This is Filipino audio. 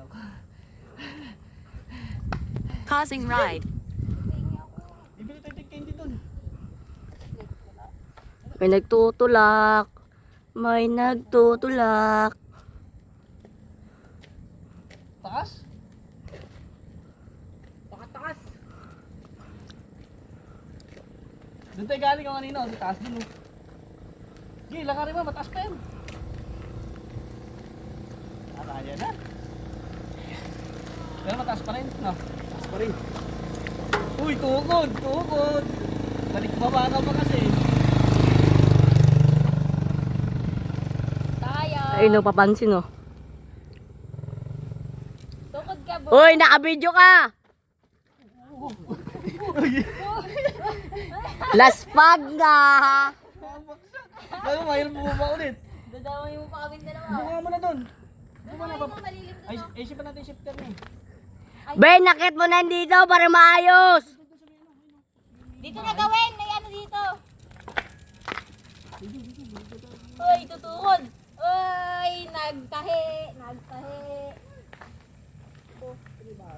ako. Causing ride. Bibili tayo tig candy dun. May nagtutulak. May nagtutulak. Taas? Takas. Doon tayo galing ako kanina. Sa taas dun. Sige, lakarin mo. Mataas pa yan. Yan na. Pero mataas pa rin. No? Mataas pa rin. Uy, tukod. Balik baba ka pa kasi. Ay, no, papansin, oh. Tukod ka, boy. Uy, nakabidyo ka! Laspag na! Ano, mahirap bumaba ulit. Dadawin mo pa kami dalawa. Buka mo na dun. Dadawin mo, malilim doon. Ay, isipan natin yung shifter niya. Ben, nakit mo na dito para maayos! Dito na gawin, may ano dito. Uy, tutukod. Uy, nagtahi. Oh, sige ba?